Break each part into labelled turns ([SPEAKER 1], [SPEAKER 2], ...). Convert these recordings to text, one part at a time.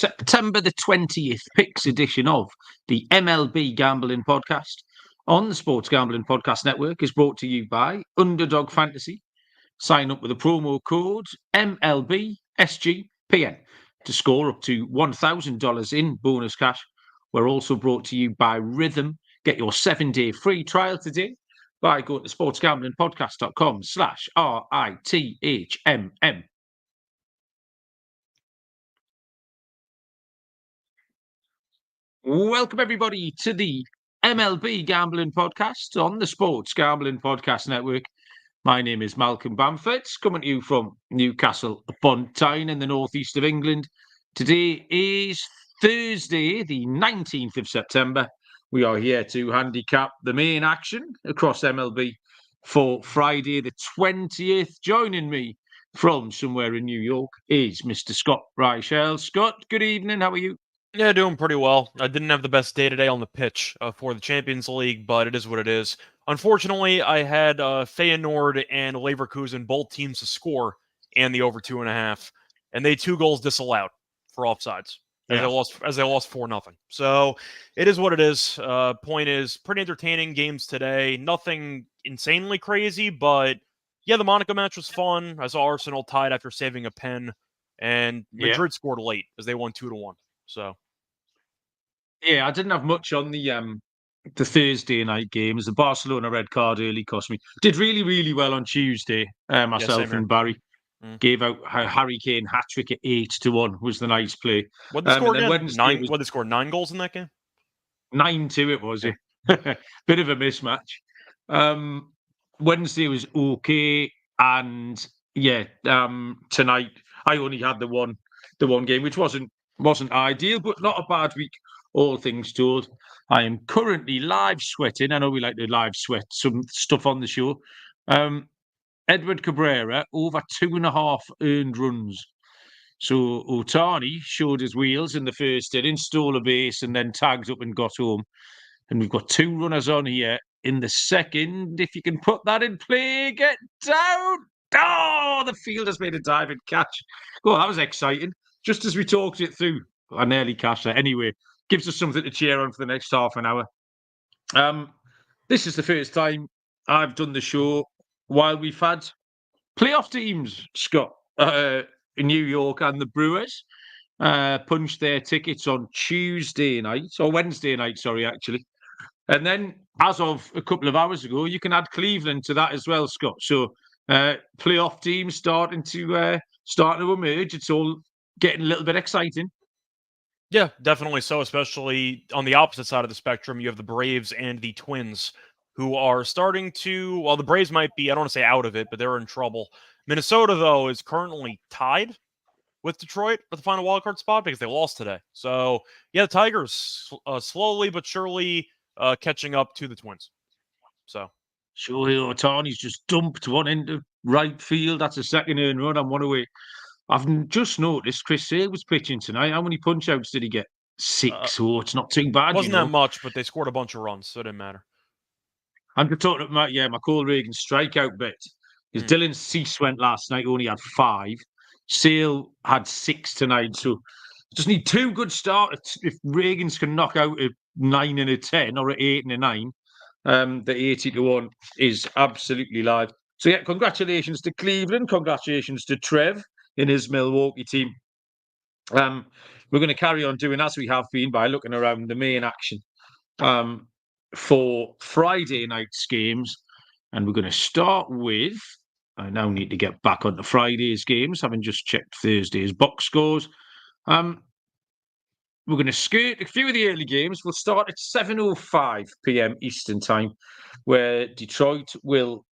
[SPEAKER 1] September the 20th picks edition of the MLB Gambling Podcast on the Sports Gambling Podcast Network is brought to you by Underdog Fantasy. Sign up with the promo code MLB SGPN to score up to $1,000 in bonus cash. We're also brought to you by Rhythm. Get your 7-day free trial today by going to sportsgamblingpodcast.com/RITHMM. Welcome, everybody, to the MLB Gambling Podcast on the Sports Gambling Podcast Network. My name is Malcolm Bamford, coming to you from Newcastle upon Tyne in the northeast of England. Today is Thursday, the 19th of September. We are here to handicap the main action across MLB for Friday the 20th. Joining me from somewhere in New York is Mr. Scott Reichel. Scott, good evening. How are you?
[SPEAKER 2] Yeah, doing pretty well. I didn't have the best day today on the pitch for the Champions League, but it is what it is. Unfortunately, I had Feyenoord and Leverkusen, both teams to score, and the over 2.5, and they 2 goals disallowed for offsides. As they lost 4-0. So it is what it is. Point is, pretty entertaining games today. Nothing insanely crazy, but yeah, the Monaco match was fun. I saw Arsenal tied after saving a pen, and Madrid scored late as they won 2-1. So,
[SPEAKER 1] yeah, I didn't have much on the Thursday night games. The Barcelona red card early cost me. Did really, really well on Tuesday. Myself and Barry gave out a Harry Kane hat trick at 8-1 was the nice play.
[SPEAKER 2] What they scored again? What they scored 9 goals in that game?
[SPEAKER 1] 9-2 it was. Yeah. Bit of a mismatch. Wednesday was okay, and tonight I only had the one game, which wasn't ideal, but not a bad week, all things told. I am currently live sweating. I know we like to live sweat some stuff on the show. Edward Cabrera, over 2.5 earned runs. So Ohtani showed his wheels in the first inning, stole a base, and then tagged up and got home. And we've got 2 runners on here in the second. If you can put that in play, get down. Oh, the fielder's made a diving catch. Oh, that was exciting. Just as we talked it through, I nearly cashed that. Anyway, gives us something to cheer on for the next half an hour. This is the first time I've done the show while we've had playoff teams, Scott, in New York, and the Brewers punched their tickets on Wednesday night, sorry, actually. And then, as of a couple of hours ago, you can add Cleveland to that as well, Scott. So playoff teams starting to emerge. It's all getting a little bit exciting.
[SPEAKER 2] Yeah, definitely so, especially on the opposite side of the spectrum. You have the Braves and the Twins, who are starting to, well, the Braves might be, I don't want to say out of it, but they're in trouble. Minnesota, though, is currently tied with Detroit for the final wildcard spot because they lost today. So, yeah, the Tigers slowly but surely catching up to the Twins. So,
[SPEAKER 1] Shohei Ohtani's just dumped one into right field. That's a second earned run and one away. I've just noticed Chris Sale was pitching tonight. How many punch-outs did he get? 6. It's not too bad.
[SPEAKER 2] Wasn't that much, but they scored a bunch of runs, so it didn't matter.
[SPEAKER 1] I'm talking about my Cole Reagan strikeout bet. Because Dylan Cease went last night, only had 5. Sale had 6 tonight, so just need 2 good starters. If Reagans can knock out a 9 and a 10 or an 8 and a 9, the 80-1 is absolutely live. So yeah, congratulations to Cleveland. Congratulations to Trev in his Milwaukee team. We're going to carry on doing as we have been by looking around the main action for Friday night's games. And we're going to start with, I now need to get back onto Friday's games, having just checked Thursday's box scores. We're going to skirt a few of the early games. We'll start at 7:05 p.m. Eastern Time, where Detroit will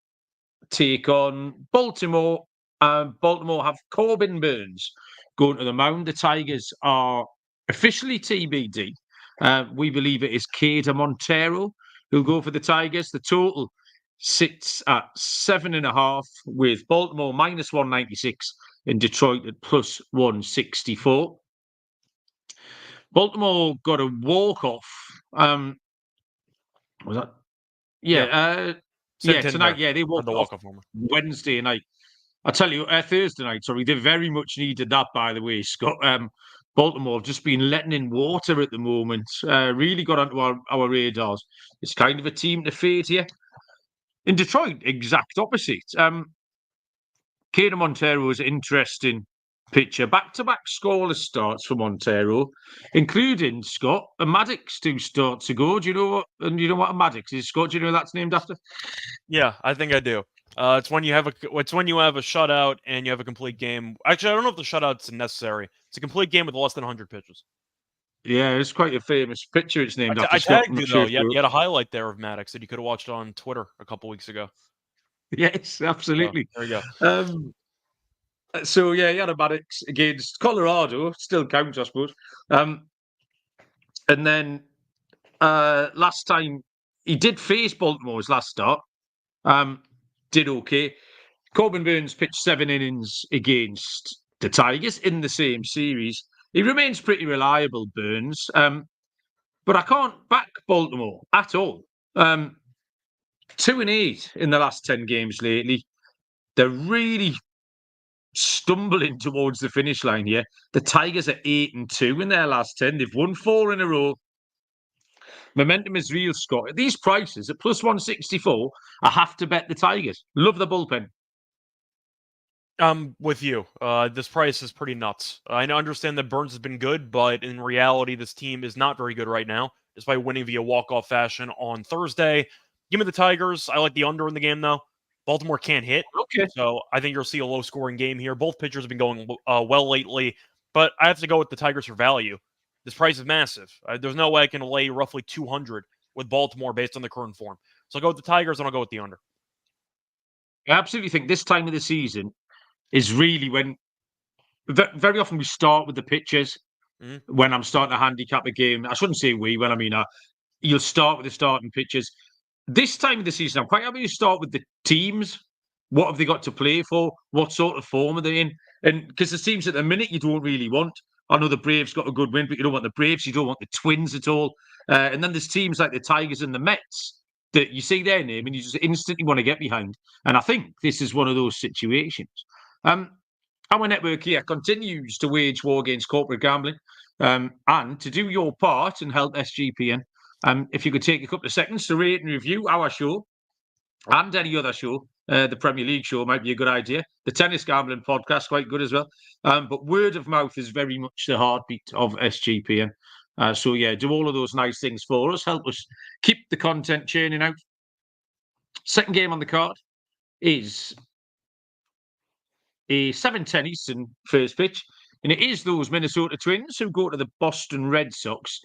[SPEAKER 1] take on Baltimore. Baltimore have Corbin Burns going to the mound. The Tigers are officially TBD. We believe it is Cader Montero who'll go for the Tigers. The total sits at 7.5, with Baltimore -196 and Detroit at +164. Baltimore got a walk-off. Was that? Yeah. Tonight. Yeah, they walked off Wednesday night. I tell you, Thursday night, sorry, they very much needed that, by the way, Scott. Baltimore have just been letting in water at the moment. Really got onto our radars. It's kind of a team to fade here. In Detroit, exact opposite. Kader Montero is an interesting pitcher. Back-to-back scoreless starts for Montero, including Scott a Maddox 2 starts ago. Do you know what? And you know what a Maddox is, Scott? Do you know that's named after?
[SPEAKER 2] Yeah, I think I do. It's when you have a shutout and you have a complete game. Actually, I don't know if the shutout's necessary. It's a complete game with less than 100 pitches.
[SPEAKER 1] Yeah, it's quite a famous pitcher. It's named after
[SPEAKER 2] I
[SPEAKER 1] Scott.
[SPEAKER 2] tagged you though. You had a highlight there of Maddox that you could have watched on Twitter a couple weeks ago.
[SPEAKER 1] Yes, absolutely.
[SPEAKER 2] So, there you go.
[SPEAKER 1] So yeah, he had a Maddox against Colorado. Still counts, I suppose. And then last time he did face Baltimore's last start. Did okay. Corbin Burns pitched 7 innings against the Tigers in the same series. He remains pretty reliable, Burns. But I can't back Baltimore at all. 2-8 in the last 10 games lately. They're really stumbling towards the finish line here. The Tigers are 8-2 in their last 10. They've won 4 in a row. Momentum is real, Scott. At these prices, at plus 164, I have to bet the Tigers. Love the bullpen.
[SPEAKER 2] I'm with you. This price is pretty nuts. I understand that Burns has been good, but in reality, this team is not very good right now, despite winning via walk-off fashion on Thursday. Give me the Tigers. I like the under in the game, though. Baltimore can't hit.
[SPEAKER 1] Okay.
[SPEAKER 2] So I think you'll see a low-scoring game here. Both pitchers have been going well lately, but I have to go with the Tigers for value. This price is massive. There's no way I can lay roughly 200 with Baltimore based on the current form. So I'll go with the Tigers, and I'll go with the under.
[SPEAKER 1] I absolutely think this time of the season is really when very often we start with the pitchers. When I'm starting to handicap a game, I shouldn't say we, when I mean you'll start with the starting pitchers. This time of the season, I'm quite happy to start with the teams. What have they got to play for? What sort of form are they in? And because the teams at the minute you don't really want. I know the Braves got a good win, but you don't want the Braves. You don't want the Twins at all. And then there's teams like the Tigers and the Mets that you see their name and you just instantly want to get behind. And I think this is one of those situations. Our network here continues to wage war against corporate gambling. And to do your part and help SGPN, if you could take a couple of seconds to rate and review our show and any other show, the Premier League show might be a good idea. The tennis gambling podcast, quite good as well. But word of mouth is very much the heartbeat of SGPN. So yeah, do all of those nice things for us. Help us keep the content churning out. Second game on the card is a 7:10 Eastern first pitch. And it is those Minnesota Twins who go to the Boston Red Sox.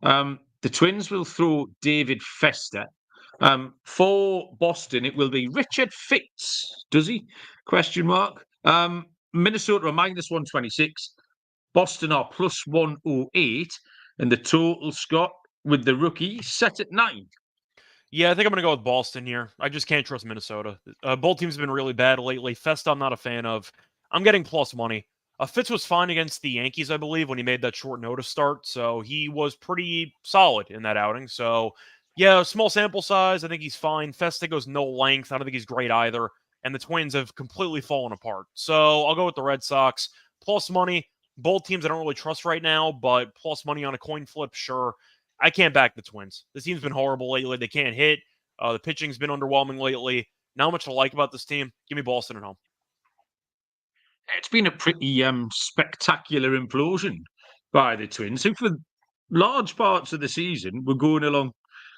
[SPEAKER 1] The Twins will throw David Fester. For Boston, it will be Richard Fitz. Does he? Question mark. Minnesota are minus 126. Boston are plus 108. And the total, Scott, with the rookie set at 9.
[SPEAKER 2] Yeah, I think I'm going to go with Boston here. I just can't trust Minnesota. Both teams have been really bad lately. Festa, I'm not a fan of. I'm getting plus money. Fitz was fine against the Yankees, I believe, when he made that short notice start. So he was pretty solid in that outing. So, yeah, small sample size. I think he's fine. Festa goes no length. I don't think he's great either. And the Twins have completely fallen apart. So I'll go with the Red Sox. Plus money. Both teams I don't really trust right now, but plus money on a coin flip, sure. I can't back the Twins. This team's been horrible lately. They can't hit. The pitching's been underwhelming lately. Not much to like about this team. Give me Boston at home.
[SPEAKER 1] It's been a pretty spectacular implosion by the Twins, who for large parts of the season were going along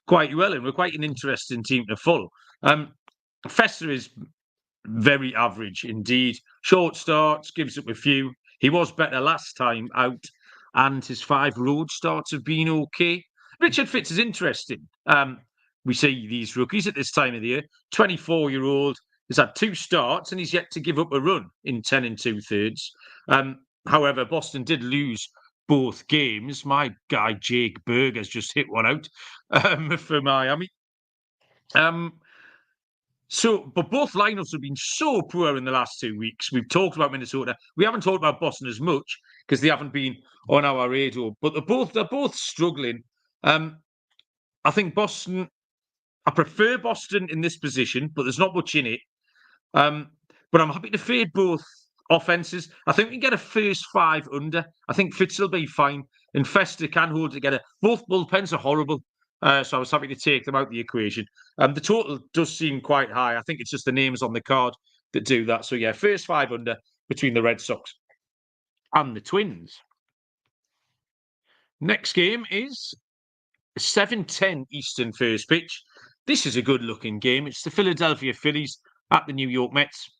[SPEAKER 1] quite well and were quite an interesting team to follow. Fester is very average indeed. Short starts, gives up a few. He was better last time out, and his 5 road starts have been okay. Richard Fitz is interesting. We see these rookies at this time of the year. 24-year-old has had 2 starts and he's yet to give up a run in 10 2/3. However, Boston did lose both games. My guy Jake Berg has just hit one out for Miami. But both lineups have been so poor in the last 2 weeks. We've talked about Minnesota. We haven't talked about Boston as much because they haven't been on our radar. But they're both struggling. I think Boston. I prefer Boston in this position, but there's not much in it. But I'm happy to fade both offenses. I think we can get a first 5 under. I think Fitz will be fine. And Fester can hold together. Both bullpens are horrible. So I was happy to take them out of the equation. The total does seem quite high. I think it's just the names on the card that do that. So yeah, first 5 under between the Red Sox and the Twins. Next game is 7:10 Eastern first pitch. This is a good-looking game. It's the Philadelphia Phillies at the New York Mets.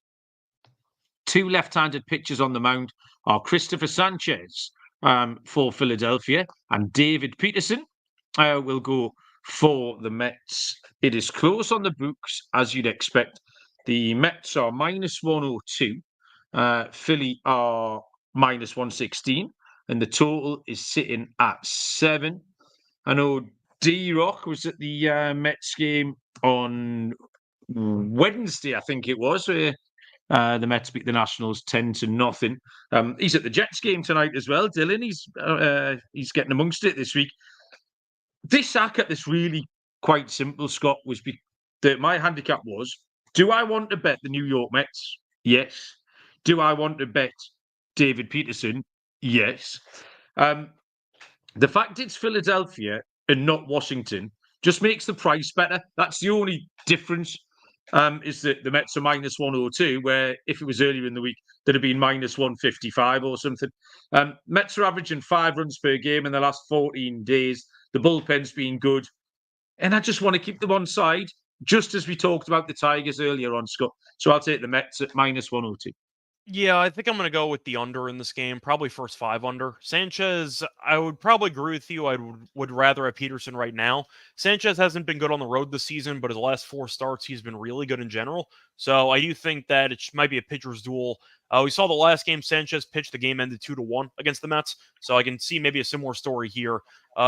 [SPEAKER 1] 2 left-handed pitchers on the mound are Christopher Sanchez for Philadelphia and David Peterson will go for the Mets. It is close on the books, as you'd expect. The Mets are -102. Philly are -116. And the total is sitting at 7. I know D-Rock was at the Mets game on Wednesday, I think it was, where the Mets beat the Nationals 10-0. He's at the Jets game tonight as well, Dylan. He's getting amongst it this week. This I kept this really quite simple, Scott, was that my handicap was, do I want to bet the New York Mets? Yes. Do I want to bet David Peterson? Yes. The fact it's Philadelphia and not Washington just makes the price better. That's the only difference, is that the Mets are -102, where if it was earlier in the week, they'd have been -155 or something. Mets are averaging 5 runs per game in the last 14 days. The bullpen's been good. And I just want to keep them on side, just as we talked about the Tigers earlier on, Scott. So I'll take the Mets at -102.
[SPEAKER 2] Yeah, I think I'm going to go with the under in this game, probably first 5 under. Sanchez, I would probably agree with you. I would rather have Peterson right now. Sanchez hasn't been good on the road this season, but his last 4 starts, he's been really good in general. So I do think that it might be a pitcher's duel. We saw the last game Sanchez pitched. The game ended 2-1 against the Mets. So I can see maybe a similar story here.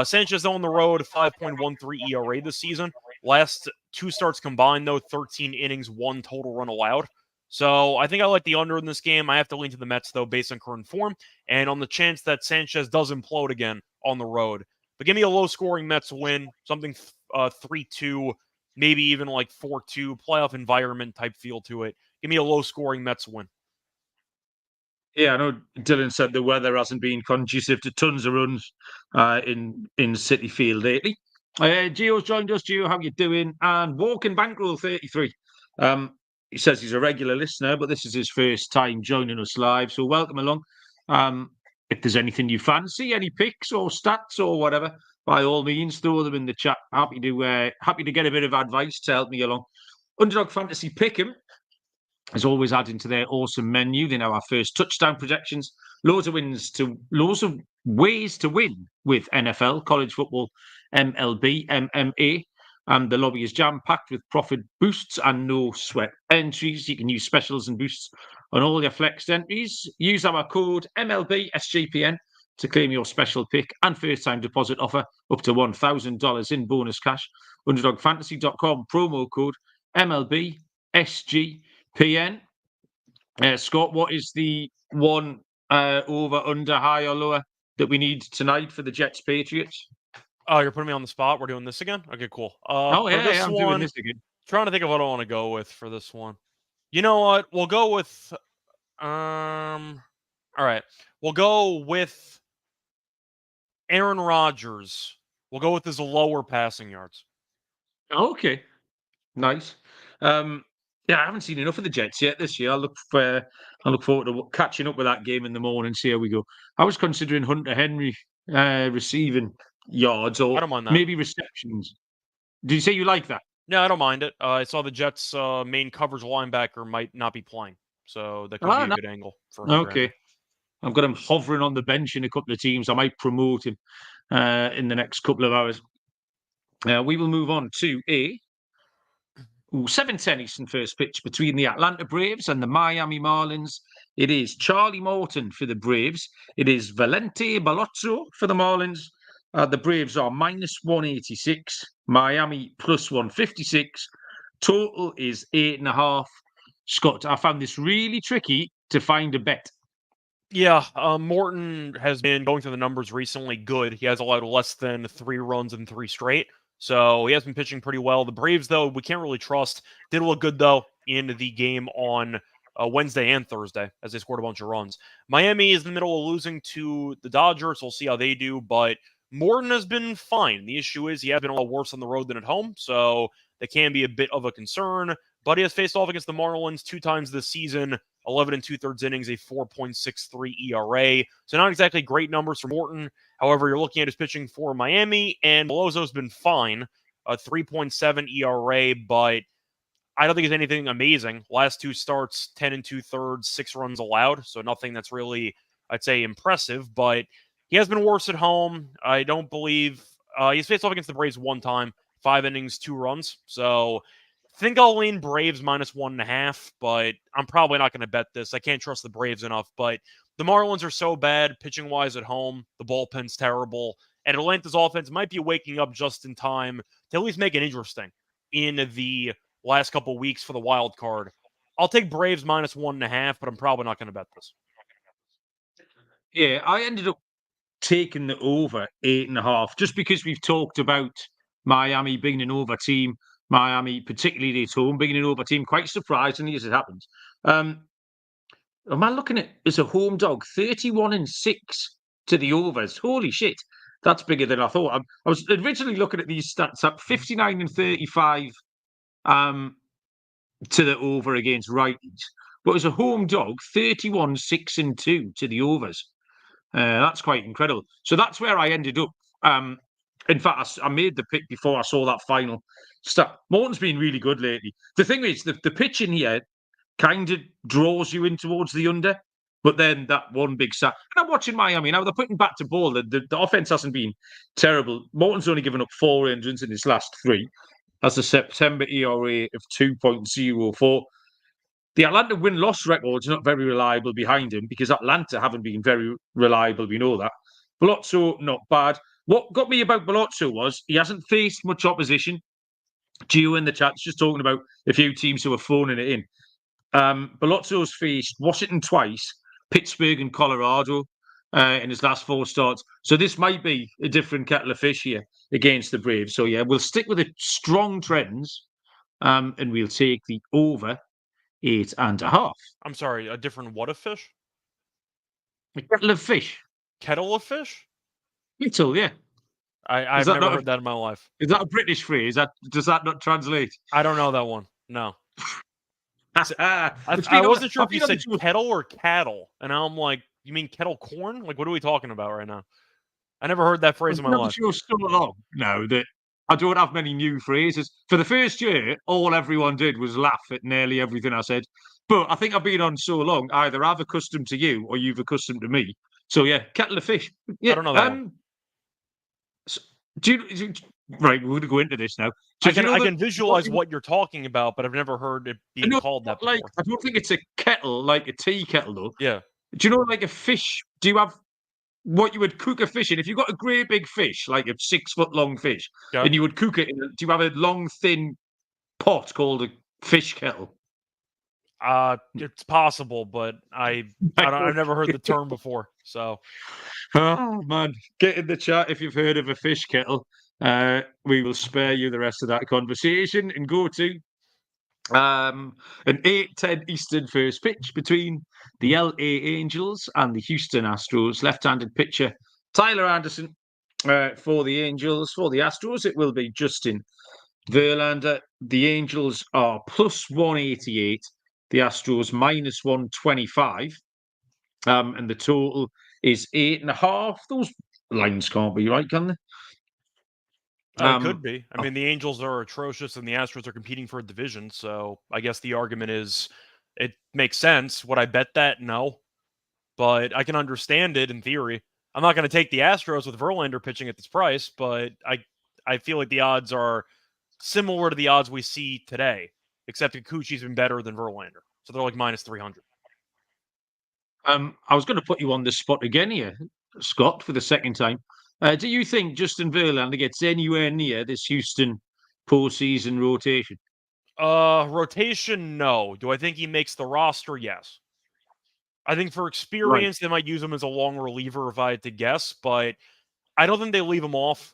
[SPEAKER 2] Sanchez on the road, 5.13 ERA this season. Last 2 starts combined, though, 13 innings, 1 total run allowed. So I think I like the under in this game. I have to lean to the Mets, though, based on current form and on the chance that Sanchez does implode again on the road. But give me a low-scoring Mets win, something 3-2, maybe even like 4-2, playoff environment type feel to it. Give me a low-scoring Mets win.
[SPEAKER 1] Yeah, I know Dylan said the weather hasn't been conducive to tons of runs in City Field lately. Gio's joined us. Gio, how you doing? And Walking Bankroll 33. He says he's a regular listener, but this is his first time joining us live. So welcome along. If there's anything you fancy, any picks or stats or whatever, by all means, throw them in the chat. Happy to get a bit of advice to help me along. Underdog Fantasy Pick'em is always adding to their awesome menu. They know our first touchdown projections, loads of ways to win with NFL, college football, MLB, MMA. The lobby is jam-packed with profit boosts and no sweat entries. You can use specials and boosts on all your flexed entries. Use our code MLB SGPN to claim your special pick and first-time deposit offer up to $1,000 in bonus cash. UnderdogFantasy.com, promo code MLB SGPN. Scott, what is the one over, under, high or lower that we need tonight for the Jets Patriots?
[SPEAKER 2] Oh, you're putting me on the spot. We're doing this again? Okay, cool.
[SPEAKER 1] I'm doing this again.
[SPEAKER 2] Trying to think of what I want to go with for this one. You know what? We'll go with all right. We'll go with Aaron Rodgers. We'll go with his lower passing yards.
[SPEAKER 1] Okay. Nice. Yeah, I haven't seen enough of the Jets yet this year. I look forward to catching up with that game in the morning, see how we go. I was considering Hunter Henry receiving yards or maybe receptions. Did you say you like that?
[SPEAKER 2] No, I don't mind it. I saw the Jets' main coverage linebacker might not be playing, so that could be a good angle for him.
[SPEAKER 1] Okay. I've got him hovering on the bench in a couple of teams. I might promote him in the next couple of hours. We will move on to a 7:10 Eastern first pitch between the Atlanta Braves and the Miami Marlins. It is Charlie Morton for the Braves. It is Valente Balozzo for the Marlins. The Braves are -186. Miami +156. Total is 8.5. Scott, I found this really tricky to find a bet.
[SPEAKER 2] Yeah, Morton has been going through the numbers recently good. He has allowed less than 3 runs in 3 straight. So he has been pitching pretty well. The Braves, though, we can't really trust. Did look good, though, in the game on Wednesday and Thursday, as they scored a bunch of runs. Miami is in the middle of losing to the Dodgers. We'll see how they do, but Morton has been fine. The issue is he has been a lot worse on the road than at home, so that can be a bit of a concern. But he has faced off against the Marlins 2 times this season, 11 and 2/3 innings, a 4.63 ERA. So not exactly great numbers for Morton. However, you're looking at his pitching for Miami, and Melozzo's been fine, a 3.7 ERA, but I don't think it's anything amazing. Last 2 starts, 10 and 2/3, 6 runs allowed. So nothing that's really, I'd say, impressive. But he has been worse at home. I don't believe he's faced off against the Braves 1 time, 5 innings, 2 runs. So I think I'll lean Braves -1.5. But I'm probably not going to bet this. I can't trust the Braves enough. But the Marlins are so bad pitching wise at home. The bullpen's terrible. And Atlanta's offense might be waking up just in time to at least make it interesting in the last couple weeks for the wild card. I'll take Braves -1.5, but I'm probably not going to bet this.
[SPEAKER 1] Yeah, I ended up taking the over 8.5 just because we've talked about Miami being an over team. Miami, particularly at home, being an over team, quite surprisingly as it happens. Am I looking at as a home dog 31 and 6 to the overs? Holy shit, that's bigger than I thought. I was originally looking at these stats up 59 and 35 to the over against righties, but as a home dog 31 6 and 2 to the overs. That's quite incredible. So that's where I ended up. In fact, I made the pick before I saw that final stat. Morton's been really good lately. The thing is, the pitching here kind of draws you in towards the under, but then that one big sack. And I'm watching Miami now. They're putting back to ball. The offense hasn't been terrible. Morton's only given up 4 runs in his last 3. That's a September ERA of 2.04. The Atlanta win-loss record's not very reliable behind him because Atlanta haven't been very reliable. We know that. Bellozzo, not bad. What got me about Bellozzo was he hasn't faced much opposition. Gio in the chat's just talking about a few teams who are phoning it in. Bellozzo's faced Washington twice, Pittsburgh and Colorado in his last 4 starts. So this might be a different kettle of fish here against the Braves. So yeah, we'll stick with the strong trends and we'll take the over 8.5.
[SPEAKER 2] I'm sorry, a different what of fish?
[SPEAKER 1] A kettle of fish.
[SPEAKER 2] Kettle of fish?
[SPEAKER 1] Kettle, yeah.
[SPEAKER 2] I've never heard that in my life.
[SPEAKER 1] Is that a British phrase? Does that not translate?
[SPEAKER 2] I don't know that one. No.
[SPEAKER 1] I
[SPEAKER 2] wasn't sure if you said kettle or cattle. And now I'm like, you mean kettle corn? Like, what are we talking about right now? I never heard that phrase in my life.
[SPEAKER 1] You're so long now that I don't have many new phrases. For the first year, all everyone did was laugh at nearly everything I said. But I think I've been on so long, either I've accustomed to you or you've accustomed to me. So yeah, kettle of fish. Yeah,
[SPEAKER 2] I don't know that one.
[SPEAKER 1] So, right, we're going to go into this now.
[SPEAKER 2] So I can visualize what you're talking about, but I've never heard it being called that before.
[SPEAKER 1] I don't think it's a kettle, like a tea kettle, though.
[SPEAKER 2] Yeah.
[SPEAKER 1] Do you know, like a fish? Do you have what you would cook a fish in? If you've got a great big fish, like a 6-foot long fish, and you would cook it, do you have a long, thin pot called a fish kettle?
[SPEAKER 2] It's possible, but I've never heard the term before. So,
[SPEAKER 1] oh man, get in the chat if you've heard of a fish kettle. We will spare you the rest of that conversation and go to an 8:10 Eastern first pitch between the LA Angels and the Houston Astros. Left-handed pitcher Tyler Anderson for the Angels. For the Astros, it will be Justin Verlander. The Angels are +188. The Astros -125. And the total is 8.5. Those lines can't be right, can they?
[SPEAKER 2] It could be. I mean, the Angels are atrocious and the Astros are competing for a division. So I guess the argument is it makes sense. Would I bet that? No. But I can understand it in theory. I'm not going to take the Astros with Verlander pitching at this price, but I feel like the odds are similar to the odds we see today, except Kikuchi's been better than Verlander. So they're like -300.
[SPEAKER 1] I was going to put you on the spot again here, Scott, for the second time. Do you think Justin Verlander gets anywhere near this Houston postseason rotation?
[SPEAKER 2] Rotation, no. Do I think he makes the roster? Yes. I think for experience, they might use him as a long reliever if I had to guess, but I don't think they leave him off.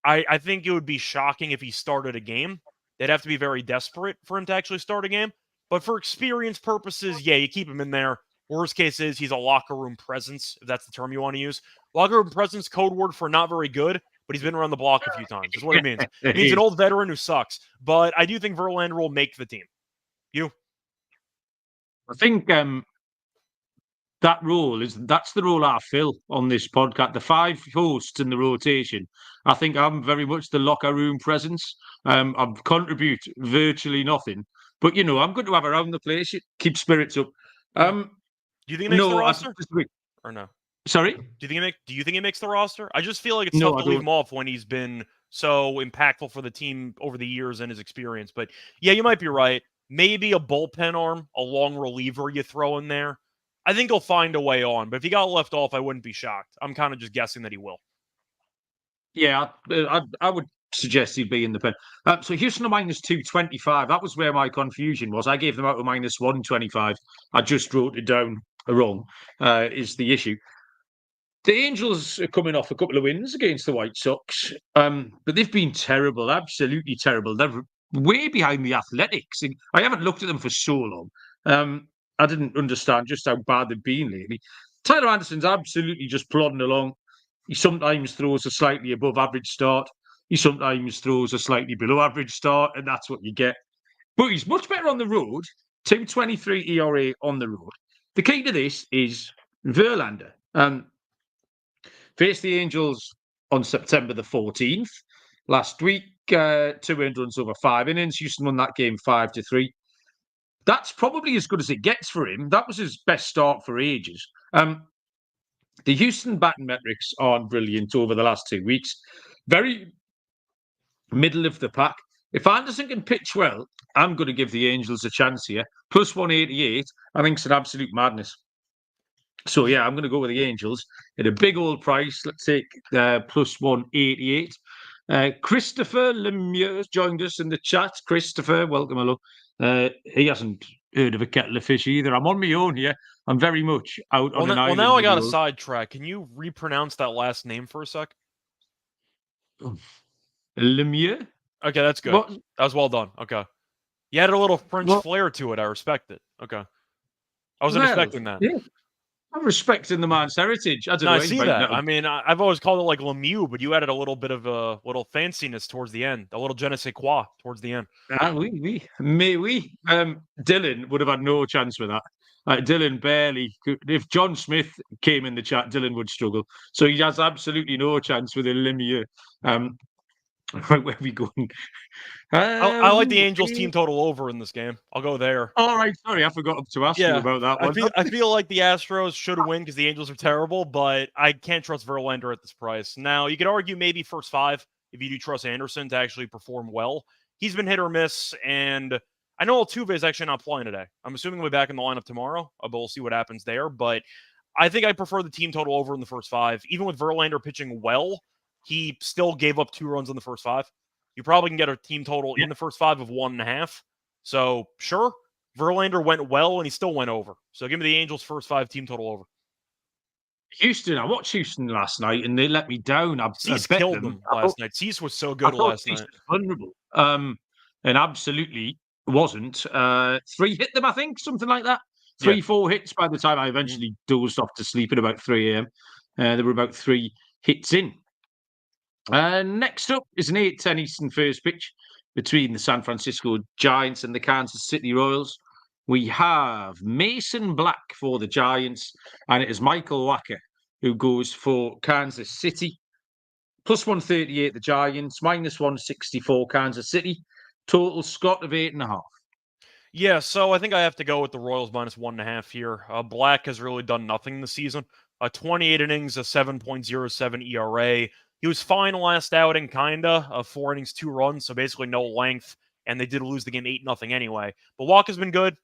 [SPEAKER 2] I think it would be shocking if he started a game. They'd have to be very desperate for him to actually start a game. But for experience purposes, yeah, you keep him in there. Worst case is he's a locker room presence, if that's the term you want to use. Locker room presence, code word for not very good, but he's been around the block a few times. That's what it means. It means an old veteran who sucks. But I do think Verlander will make the team. You?
[SPEAKER 1] I think that's the role I fill on this podcast. The 5 hosts in the rotation. I think I'm very much the locker room presence. I contribute virtually nothing, but I'm going to have around the place, keep spirits up.
[SPEAKER 2] Do you think he makes the roster? Or no?
[SPEAKER 1] Sorry?
[SPEAKER 2] Do you think he makes the roster? I just feel like it's tough to leave him off when he's been so impactful for the team over the years and his experience. But yeah, you might be right. Maybe a bullpen arm, a long reliever you throw in there. I think he'll find a way on. But if he got left off, I wouldn't be shocked. I'm kind of just guessing that he will.
[SPEAKER 1] Yeah, I would suggest he'd be in the pen. So Houston are -225. That was where my confusion was. I gave them out to -125. I just wrote it down wrong, is the issue. The Angels are coming off a couple of wins against the White Sox, but they've been terrible, absolutely terrible. They're way behind the Athletics. I haven't looked at them for so long. I didn't understand just how bad they've been lately. Tyler Anderson's absolutely just plodding along. He sometimes throws a slightly above average start. He sometimes throws a slightly below average start, and that's what you get. But he's much better on the road. 2.23 ERA on the road. The key to this is Verlander. Faced the Angels on September the 14th. Last week, 2 earned runs over 5 innings. Houston won that game 5-3. That's probably as good as it gets for him. That was his best start for ages. The Houston batting metrics aren't brilliant over the last 2 weeks. Very middle of the pack. If Anderson can pitch well, I'm going to give the Angels a chance here. Plus 188, I think it's an absolute madness. So, yeah, I'm going to go with the Angels at a big old price. Let's take plus 188. Christopher Lemieux has joined us in the chat. Christopher, welcome along. He hasn't heard of a kettle of fish either. I'm on my own here. I'm very much out on an island.
[SPEAKER 2] Well, now I got a sidetrack. Can you repronounce that last name for a sec?
[SPEAKER 1] Lemieux?
[SPEAKER 2] Okay, that's good. What? That was well done. Okay. You added a little French flair to it. I respect it. Okay. I wasn't expecting that.
[SPEAKER 1] Yeah. I'm respecting the man's heritage. I don't know.
[SPEAKER 2] I see that. I mean, I've always called it like Lemieux, but you added a little bit of a little fanciness towards the end, a little je ne sais quoi towards the end.
[SPEAKER 1] Oui. Dylan would have had no chance with that. Dylan barely. If John Smith came in the chat, Dylan would struggle. So he has absolutely no chance with a Lemieux. Where are we going?
[SPEAKER 2] I like the Angels team total over in this game. I'll go there.
[SPEAKER 1] All right, sorry, I forgot to ask you about that one.
[SPEAKER 2] I feel like the Astros should win because the Angels are terrible, but I can't trust Verlander at this price. Now, you could argue maybe first 5 if you do trust Anderson to actually perform well. He's been hit or miss, and I know Altuve is actually not playing today. I'm assuming he'll be back in the lineup tomorrow, but we'll see what happens there. But I think I prefer the team total over in the first 5. Even with Verlander pitching well, he still gave up 2 runs in the first 5. You probably can get a team total in the first 5 of 1.5. So, sure, Verlander went well, and he still went over. So, give me the Angels' first 5 team total over.
[SPEAKER 1] Houston, I watched Houston last night, and they let me down.
[SPEAKER 2] Cease killed them last night. Cease was so good last night.
[SPEAKER 1] Vulnerable. And absolutely wasn't. 3 hit them, I think, something like that. 4 hits by the time I eventually dozed off to sleep at about 3 a.m. There were about 3 hits in. Next up is an 8:10 Eastern first pitch between the San Francisco Giants and the Kansas City Royals. We have Mason Black for the Giants, and it is Michael Wacha who goes for Kansas City. Plus 138 the Giants, minus 164 Kansas City. Total, Scott, of 8.5.
[SPEAKER 2] Yeah, so I think I have to go with the Royals minus 1.5 here. Black has really done nothing this season. 28 innings, a 7.07 ERA. He was fine last outing, kinda. 4 innings, 2 runs, so basically no length. And they did lose the game 8-0 anyway. But Walker's been good,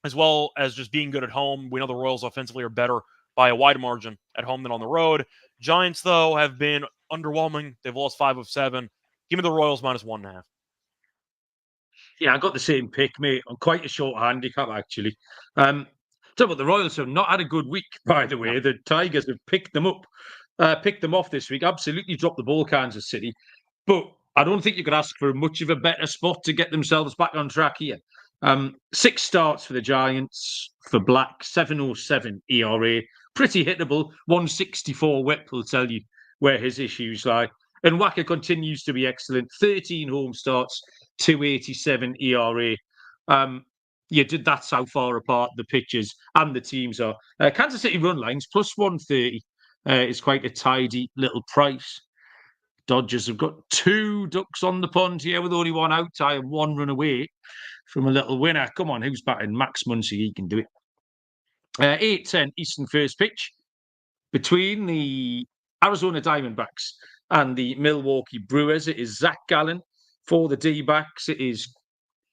[SPEAKER 2] as well as just being good at home. We know the Royals offensively are better by a wide margin at home than on the road. Giants, though, have been underwhelming. They've lost 5 of 7. Give me the Royals minus 1.5.
[SPEAKER 1] Yeah, I got the same pick, mate. On quite a short handicap, actually. Talk about the Royals have not had a good week, by the way. The Tigers have picked them off this week. Absolutely dropped the ball, Kansas City. But I don't think you could ask for much of a better spot to get themselves back on track here. 6 starts for the Giants, for Black, 7.07 ERA. Pretty hittable. 164 whip will tell you where his issues lie. And Wacker continues to be excellent. 13 home starts, 2.87 ERA. That's how far apart the pitchers and the teams are. Kansas City run lines, plus 130 is quite a tidy little price. Dodgers have got 2 ducks on the pond here with only 1 out. I am 1 run away from a little winner. Come on, who's batting? Max Muncy, he can do it. 8:10 Eastern first pitch between the Arizona Diamondbacks and the Milwaukee Brewers. It is Zach Gallen for the D-backs. It is,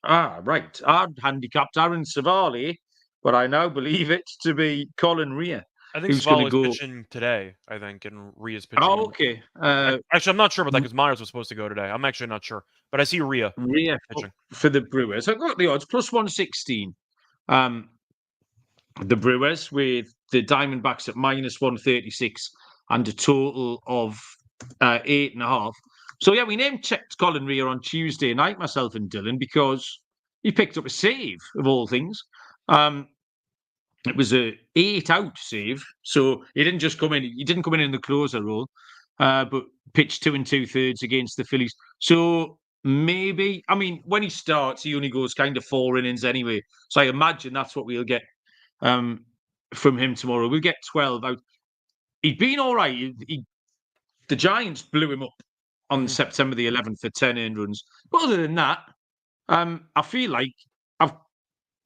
[SPEAKER 1] right, I'd handicapped Aaron Savali, but I now believe it to be Colin Rea.
[SPEAKER 2] I think Savali's pitching today, and Rhea's pitching.
[SPEAKER 1] Oh, okay.
[SPEAKER 2] Actually, I'm not sure about that because Myers was supposed to go today. I'm actually not sure. But I see Rea pitching.
[SPEAKER 1] For the Brewers. I've got the odds, plus 116. The Brewers with the Diamondbacks at minus 136 and a total of 8.5. So, yeah, we name-checked Colin Rea on Tuesday night, myself and Dylan, because he picked up a save, of all things. It was a 8-out save, so he didn't just come in. He didn't come in the closer role, but pitched 2 2/3 against the Phillies. So maybe, I mean, when he starts, he only goes kind of 4 innings anyway. So I imagine that's what we'll get from him tomorrow. We'll get 12 out. He'd been all right. The Giants blew him up on September the 11th for 10 earned runs. But other than that, I feel like I've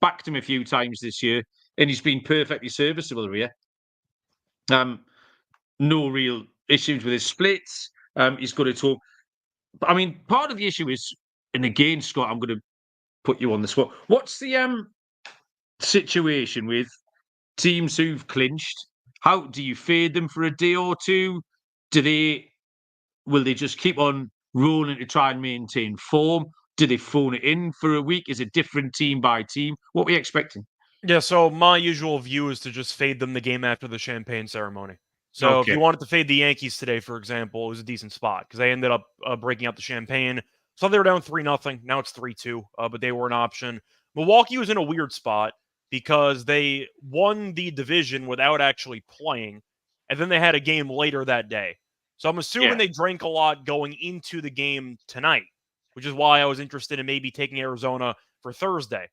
[SPEAKER 1] backed him a few times this year, and he's been perfectly serviceable here. No real issues with his splits. He's good at all. But I mean, part of the issue is, and again, Scott, I'm going to put you on the spot. What's the situation with teams who've clinched? How do you fade them for a day or two? Will they just keep on rolling to try and maintain form? Do they phone it in for a week? Is it different team by team? What are we expecting?
[SPEAKER 2] Yeah, so my usual view is to just fade them the game after the champagne ceremony. So if you wanted to fade the Yankees today, for example, it was a decent spot because they ended up breaking out the champagne. So they were down 3-0. Now it's 3-2, but they were an option. Milwaukee was in a weird spot because they won the division without actually playing, and then they had a game later that day. So I'm assuming they drank a lot going into the game tonight, which is why I was interested in maybe taking Arizona for Thursday.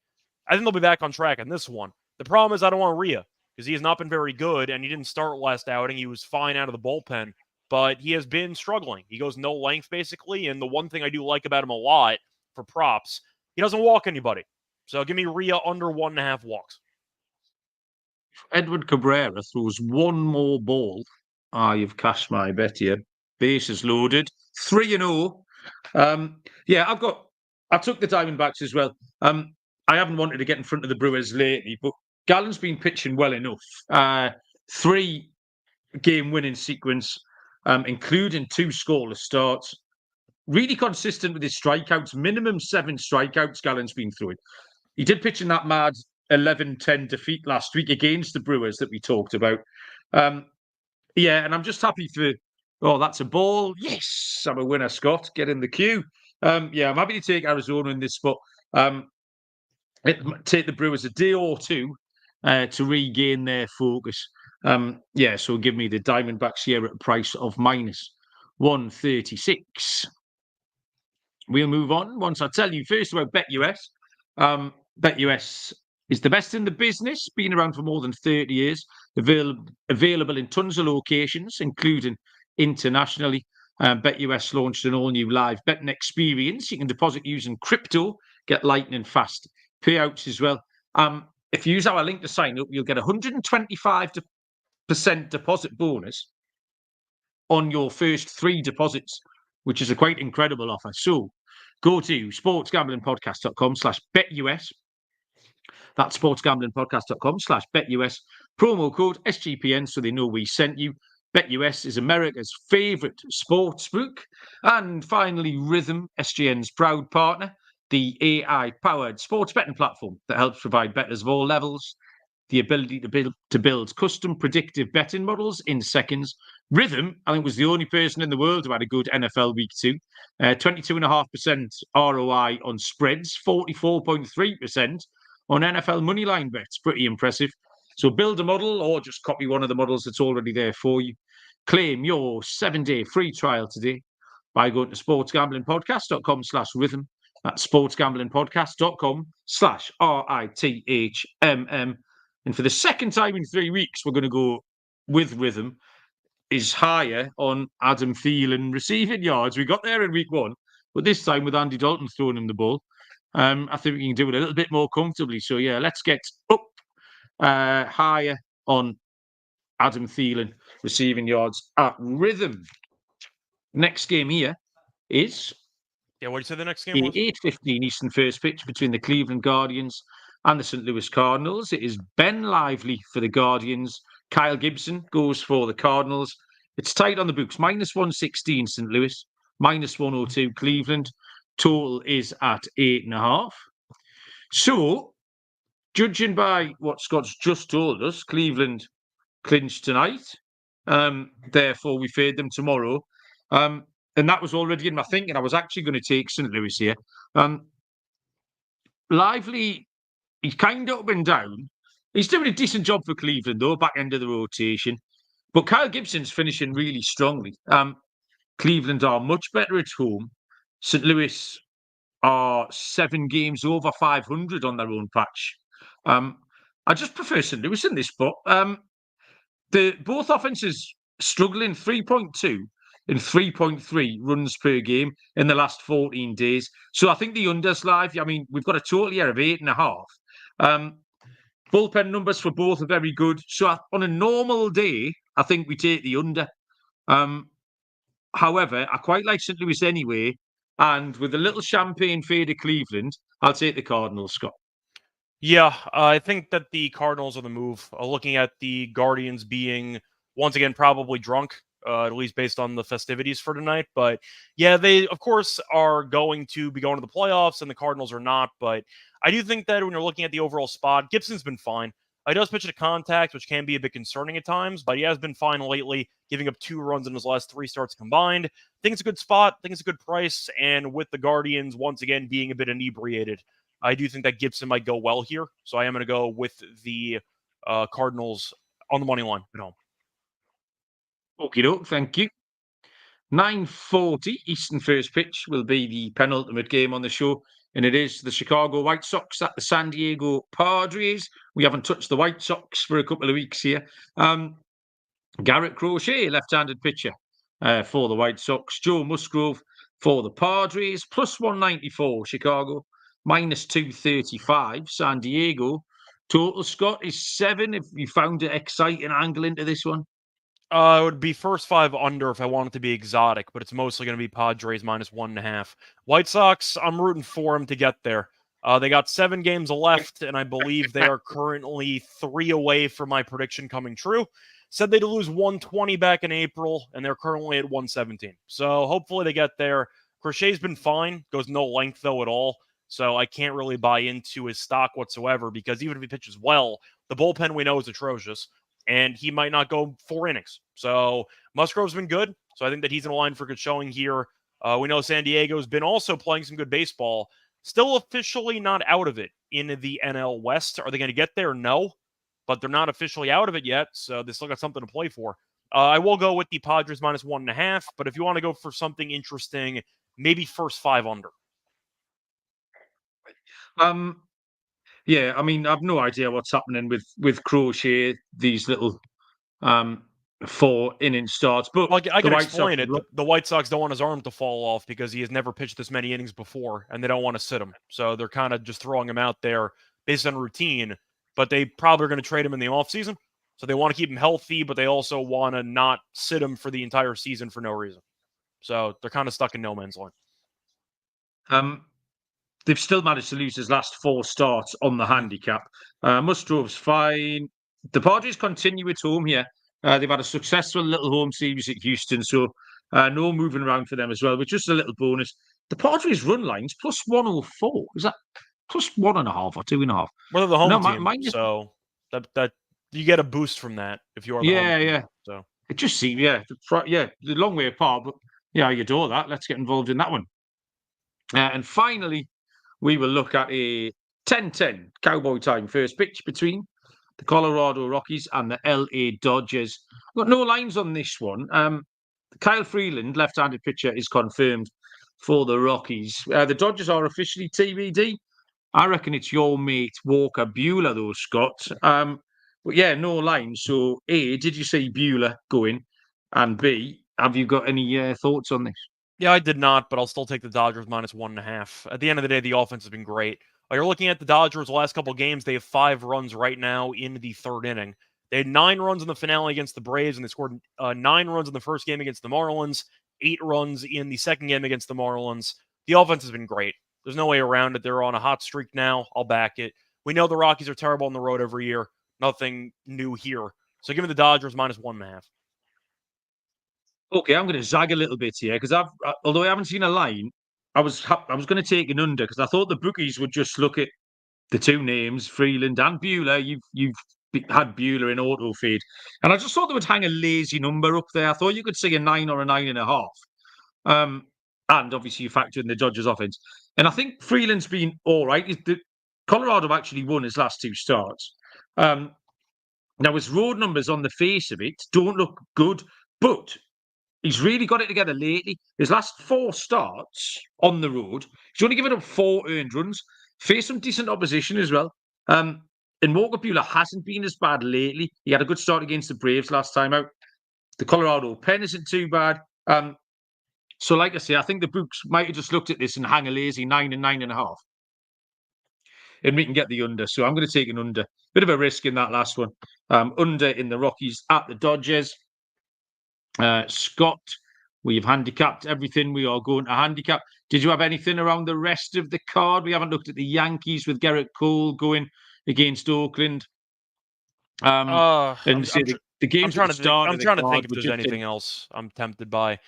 [SPEAKER 2] I think they'll be back on track on this one. The problem is I don't want Rea because he has not been very good, and he didn't start last outing. He was fine out of the bullpen, but he has been struggling. He goes no length, basically, and the one thing I do like about him a lot for props, he doesn't walk anybody. So give me Rea under 1.5 walks.
[SPEAKER 1] Edward Cabrera throws one more ball. You've cashed my bet here. Bases loaded. 3-0. I took the Diamondbacks as well. I haven't wanted to get in front of the Brewers lately, but Gallen's been pitching well enough. 3-game winning sequence, including 2 scoreless starts. Really consistent with his strikeouts. Minimum 7 strikeouts Gallen's been throwing. He did pitch in that mad 11-10 defeat last week against the Brewers that we talked about. And I'm just happy for... Oh, that's a ball. Yes, I'm a winner, Scott. Get in the queue. I'm happy to take Arizona in this spot. Take the Brewers a day or two to regain their focus. So give me the Diamondbacks here at a price of minus 136. We'll move on once I tell you first about BetUS. BetUS is the best in the business, been around for more than 30 years, available in tons of locations, including internationally. BetUS launched an all-new live betting experience. You can deposit using crypto, get lightning fast payouts as well. If you use our link to sign up, you'll get 125% deposit bonus on your first 3 deposits, which is a quite incredible offer. So go to sportsgamblingpodcast.com/betus. That's sportsgamblingpodcast.com/betus. Promo code SGPN so they know we sent you. BetUS is America's favourite sportsbook. And finally, Rhythm, SGN's proud partner, the AI-powered sports betting platform that helps provide bettors of all levels the ability to build custom predictive betting models in seconds Rhythm, I think, was the only person in the world who had a good NFL week 2. 22.5% ROI on spreads, 44.3% on NFL moneyline bets. Pretty impressive. So build a model or just copy one of the models that's already there for you. Claim your 7-day free trial today by going to sportsgamblingpodcast.com/rhythm. That's sportsgamblingpodcast.com/RITHMM. And for the second time in 3 weeks, we're going to go with Rhythm is higher on Adam Thielen receiving yards. We got there in week 1, but this time with Andy Dalton throwing him the ball, I think we can do it a little bit more comfortably. So, yeah, let's get up higher on Adam Thielen receiving yards at Rhythm. Next game here is...
[SPEAKER 2] Yeah, what did you say the next game was?
[SPEAKER 1] 8:15 Eastern first pitch between the Cleveland Guardians and the St. Louis Cardinals. It is Ben Lively for the Guardians. Kyle Gibson goes for the Cardinals. It's tight on the books. -116 St. Louis, -102 Cleveland. Total is at 8.5. So, judging by what Scott's just told us, Cleveland clinch tonight. Therefore, we fade them tomorrow. And that was already in my thinking. I was actually going to take St. Louis here. Lively, he's kind of up and down. He's doing a decent job for Cleveland, though, back end of the rotation. But Kyle Gibson's finishing really strongly. Cleveland are much better at home. St. Louis are 7 games over 500 on their own patch. I just prefer St. Louis in this spot. Both offenses struggling 3.2 and 3.3 runs per game in the last 14 days. So I think the unders live. I mean, we've got a total here of 8.5. Bullpen numbers for both are very good. So on a normal day, I think we take the under. However, I quite like St. Louis anyway. And with a little champagne fade of Cleveland, I'll take the Cardinals, Scott.
[SPEAKER 2] Yeah, I think that the Cardinals are the move. Looking at the Guardians being, once again, probably drunk, at least based on the festivities for tonight. But yeah, they, of course, are going to be going to the playoffs, and the Cardinals are not. But I do think that when you're looking at the overall spot, Gibson's been fine. He does pitch to contact, which can be a bit concerning at times, but he has been fine lately, giving up 2 runs in his last 3 starts combined. I think it's a good spot. I think it's a good price. And with the Guardians, once again, being a bit inebriated, I do think that Gibson might go well here. So I am going to go with the Cardinals on the money line at home.
[SPEAKER 1] Okie doke, thank you. 9:40 Eastern first pitch will be the penultimate game on the show, and it is the Chicago White Sox at the San Diego Padres. We haven't touched the White Sox for a couple of weeks here. Garrett Crochet, left-handed pitcher for the White Sox. Joe Musgrove for the Padres, +194 Chicago, -235 San Diego. Total, Scott, is 7. If you found an exciting angle into this one.
[SPEAKER 2] It would be first 5 under if I wanted to be exotic, but it's mostly going to be Padres -1.5. White Sox, I'm rooting for them to get there. They got 7 games left, and I believe they are currently 3 away from my prediction coming true. Said they'd lose 120 back in April, and they're currently at 117. So hopefully they get there. Crochet's been fine. Goes no length, though, at all. So I can't really buy into his stock whatsoever, because even if he pitches well, the bullpen we know is atrocious, and he might not go 4 innings. So Musgrove's been good, so I think that he's in line for a good showing here. We know San Diego's been also playing some good baseball. Still officially not out of it in the NL West. Are they going to get there? No, but they're not officially out of it yet, so they still got something to play for. I will go with the Padres -1.5, but if you want to go for something interesting, maybe first 5 under.
[SPEAKER 1] Yeah, I mean, I've no idea what's happening with Crochet, these little 4 inning starts. But
[SPEAKER 2] well, I can explain it. The White Sox don't want his arm to fall off because he has never pitched this many innings before, and they don't want to sit him. So they're kind of just throwing him out there based on routine, but they probably are going to trade him in the offseason. So they want to keep him healthy, but they also want to not sit him for the entire season for no reason. So they're kind of stuck in no man's land.
[SPEAKER 1] They've still managed to lose his last 4 starts on the handicap. Musgrove's fine. The Padres continue at home here. They've had a successful little home series at Houston, so no moving around for them as well, but just a little bonus. The Padres run lines +104. Is that +1.5 or 2.5?
[SPEAKER 2] Well, they're the home team, so that you get a boost from that if you are the home team.
[SPEAKER 1] Yeah.
[SPEAKER 2] So
[SPEAKER 1] It just seemed, the long way apart, but yeah, you adore that. Let's get involved in that one. And finally, we will look at a 10-10 Cowboy time first pitch between the Colorado Rockies and the LA Dodgers. Got no lines on this one. Kyle Freeland, left-handed pitcher, is confirmed for the Rockies. The Dodgers are officially TBD. I reckon it's your mate Walker Buehler, though, Scott. But yeah, no lines. So A, did you see Buehler going? And B, have you got any thoughts on this?
[SPEAKER 2] Yeah, I did not, but I'll still take the Dodgers minus 1.5. At the end of the day, the offense has been great. You're looking at the Dodgers the last couple of games. They have 5 runs right now in the third inning. They had 9 runs in the finale against the Braves, and they scored 9 runs in the first game against the Marlins, 8 runs in the second game against the Marlins. The offense has been great. There's no way around it. They're on a hot streak now. I'll back it. We know the Rockies are terrible on the road every year. Nothing new here. So give me the Dodgers minus 1.5.
[SPEAKER 1] Okay, I'm going to zag a little bit here because although I haven't seen a line, I was going to take an under because I thought the bookies would just look at the two names, Freeland and Buehler. You've had Buehler in auto feed, and I just thought they would hang a lazy number up there. I thought you could see a 9 or a 9.5. And obviously you factor in the Dodgers offense, and I think Freeland's been all right. Colorado have actually won his last 2 starts. Now his road numbers on the face of it don't look good, but he's really got it together lately. His last 4 starts on the road, he's only given up 4 earned runs, faced some decent opposition as well. And Walker Buehler hasn't been as bad lately. He had a good start against the Braves last time out. The Colorado pen isn't too bad. So, like I say, I think the books might have just looked at this and hang a lazy 9 and 9.5. And we can get the under. So I'm going to take an under. Bit of a risk in that last one. Under in the Rockies at the Dodgers. Scott, we've handicapped everything we are going to handicap. Did you have anything around the rest of the card? We haven't looked at the Yankees with Garrett Cole going against Oakland.
[SPEAKER 2] I'm
[SPEAKER 1] The games
[SPEAKER 2] trying to think if
[SPEAKER 1] but
[SPEAKER 2] there's anything else I'm tempted by.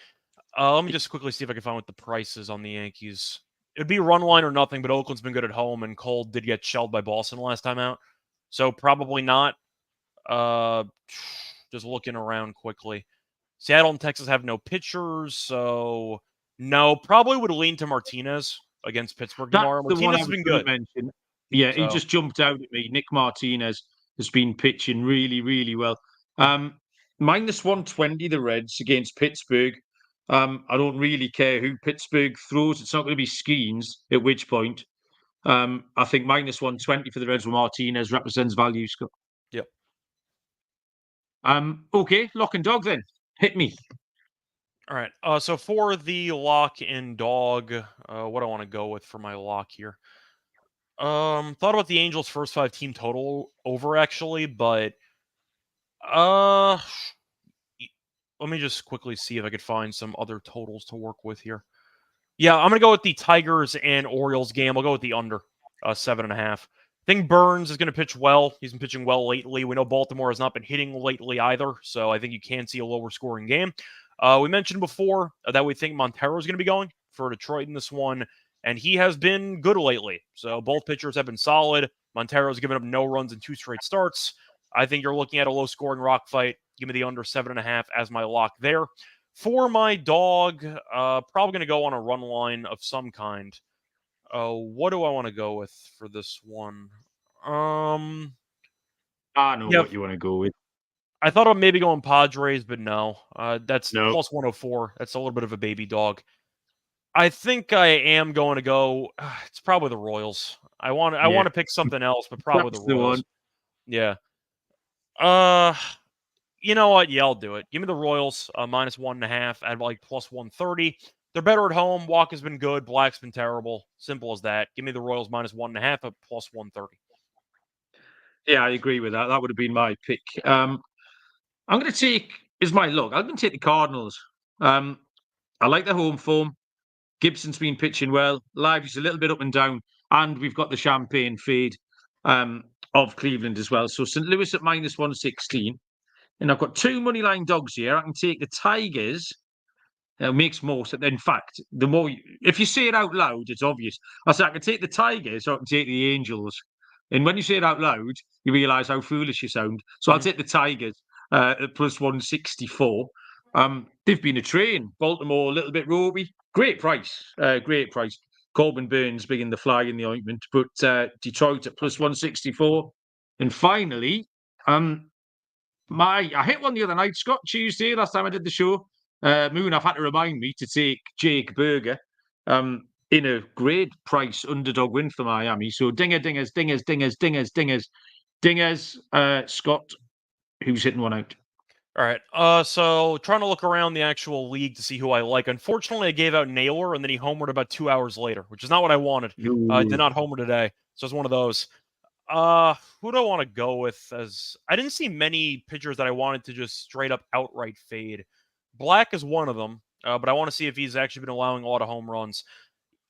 [SPEAKER 2] Let me just quickly see if I can find what the price is on the Yankees. It'd be run line or nothing, but Oakland's been good at home, and Cole did get shelled by Boston last time out. So probably not. Just looking around quickly. Seattle and Texas have no pitchers, so no. Probably would lean to Martinez against Pittsburgh tomorrow. Martinez has been good.
[SPEAKER 1] Yeah, so he just jumped out at me. Nick Martinez has been pitching really, really well. Minus 120, the Reds against Pittsburgh. I don't really care who Pittsburgh throws. It's not going to be Skeens, at which point. I think minus 120 for the Reds with Martinez represents value, Scott.
[SPEAKER 2] Yep.
[SPEAKER 1] Okay, lock and dog then. Hit me.
[SPEAKER 2] All right. So for the lock and dog, what I want to go with for my lock here. Thought about the Angels' first 5 team total over actually, but let me just quickly see if I could find some other totals to work with here. Yeah, I'm gonna go with the Tigers and Orioles game. I'll go with the under 7.5. I think Burns is going to pitch well. He's been pitching well lately. We know Baltimore has not been hitting lately either, so I think you can see a lower scoring game. We mentioned before that we think Montero is going to be going for Detroit in this one, and he has been good lately. So both pitchers have been solid. Montero's given up no runs in 2 straight starts. I think you're looking at a low-scoring rock fight. Give me the under 7.5 as my lock there. For my dog, probably going to go on a run line of some kind. What do I want to go with for this one? I
[SPEAKER 1] know what you want to go with.
[SPEAKER 2] I thought of maybe going Padres, but no. That's plus 104. That's a little bit of a baby dog. I think I am going to go. It's probably the Royals. I want to pick something else, but probably the Royals. Yeah. You know what? Yeah, I'll do it. Give me the Royals minus 1.5 at like plus 130. They're better at home. Walker's been good. Black's been terrible. Simple as that. Give me the Royals minus 1.5 at plus 130.
[SPEAKER 1] Yeah, I agree with that. That would have been my pick. I'm going to take, is my look, I'm going to take the Cardinals. I like the home form. Gibson's been pitching well. Lively's a little bit up and down. And we've got the champagne fade of Cleveland as well. So St. Louis at minus 116. And I've got 2 money line dogs here. I can take the Tigers. It makes more sense. In fact, the more if you say it out loud, it's obvious. I say I can take the Tigers or I can take the Angels. And when you say it out loud, you realise how foolish you sound. So I'll take the Tigers. at plus 164. They've been a train. Baltimore a little bit ropey. Great price. Great price. Corbin Burns being the fly in the ointment, but Detroit at plus 164. And finally, I hit one the other night, Scott, Tuesday, last time I did the show. Munaf had to remind me to take Jake Berger in a great price underdog win for Miami. So dingers. Scott, who's hitting one out?
[SPEAKER 2] All right. So trying to look around the actual league to see who I like. Unfortunately, I gave out Naylor, and then he homered about 2 hours later, which is not what I wanted. Did not homer today, so it's one of those. Who do I want to go with? As I didn't see many pitchers that I wanted to just straight up outright fade. Black is one of them, but I want to see if he's actually been allowing a lot of home runs.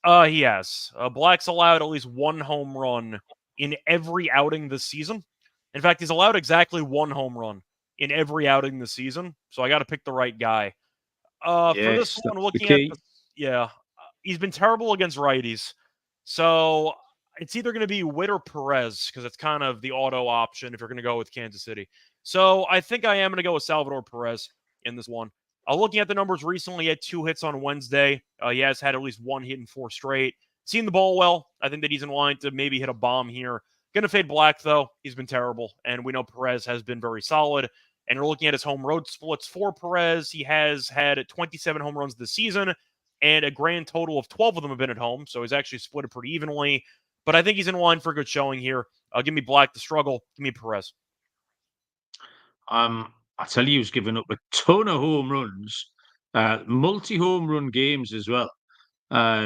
[SPEAKER 2] He has. Black's allowed at least one home run in every outing this season. In fact, he's allowed exactly one home run in every outing this season. So I got to pick the right guy. For this one, looking at he's been terrible against righties. So it's either going to be Witt or Perez because it's kind of the auto option if you're going to go with Kansas City. So I think I am going to go with Salvador Perez in this one. Looking at the numbers recently, he had 2 hits on Wednesday. He has had at least 1 hit in 4 straight. Seen the ball well. I think that he's in line to maybe hit a bomb here. Going to fade Black, though. He's been terrible. And we know Perez has been very solid. And you're looking at his home road splits for Perez. He has had 27 home runs this season, and a grand total of 12 of them have been at home. So he's actually split it pretty evenly. But I think he's in line for a good showing here. Give me Black to struggle. Give me Perez.
[SPEAKER 1] I tell you, he's given up a ton of home runs, multi-home run games as well.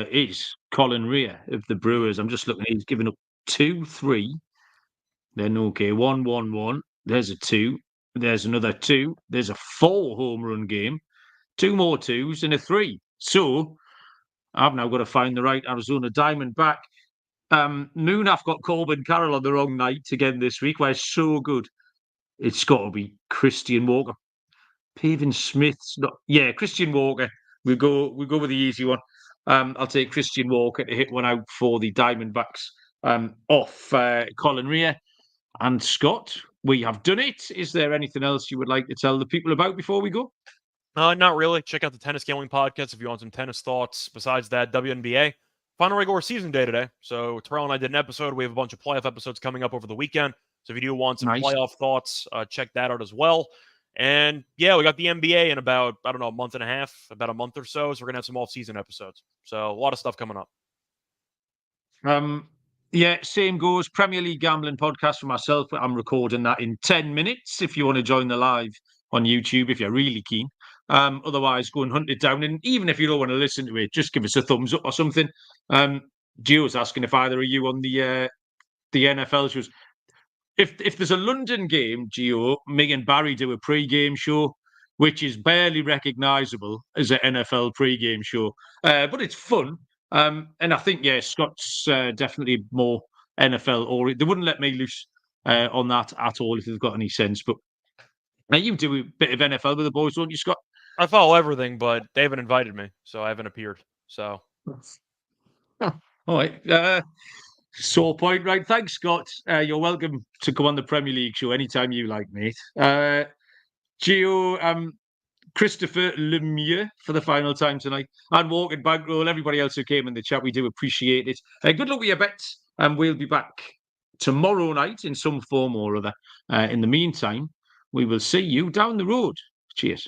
[SPEAKER 1] Is Colin Rea of the Brewers. I'm just looking, he's given up 2, 3. Then, 1, 1, 1. There's a 2. There's another 2. There's a 4 home run game. 2 more 2s and a 3. So, I've now got to find the right Arizona Diamondback. Munaf got Corbin Carroll on the wrong night again this week. Why so good? It's got to be Christian Walker. Pavin Smith's not. Yeah, Christian Walker. We go with the easy one. I'll take Christian Walker to hit one out for the Diamondbacks off Colin Rea. And Scott, we have done it. Is there anything else you would like to tell the people about before we go?
[SPEAKER 2] Not really. Check out the Tennis Gambling Podcast if you want some tennis thoughts. Besides that, WNBA. Final regular season day today. So Terrell and I did an episode. We have a bunch of playoff episodes coming up over the weekend. So if you do want some playoff thoughts, check that out as well. And yeah, we got the NBA in about, I don't know, a month and a half, about a month or so. So we're going to have some off-season episodes. So a lot of stuff coming up.
[SPEAKER 1] Yeah, same goes. Premier League Gambling Podcast for myself. I'm recording that in 10 minutes if you want to join the live on YouTube, if you're really keen. Otherwise, go and hunt it down. And even if you don't want to listen to it, just give us a thumbs up or something. Gio's asking if either of you on the NFL shows. If there's a London game, Gio, me and Barry do a pre-game show, which is barely recognisable as an NFL pre-game show. But it's fun. And I think, Scott's definitely more NFL or they wouldn't let me loose on that at all if they've got any sense. But you do a bit of NFL with the boys, don't you, Scott?
[SPEAKER 2] I follow everything, but they haven't invited me, so I haven't appeared. So,
[SPEAKER 1] all right. Sore point, right? Thanks, Scott. You're welcome to come on the Premier League show anytime you like, mate. Gio, Christopher Lemieux for the final time tonight, and Walking Bankroll, everybody else who came in the chat, we do appreciate it. Good luck with your bets, and we'll be back tomorrow night in some form or other. In the meantime, we will see you down the road. Cheers.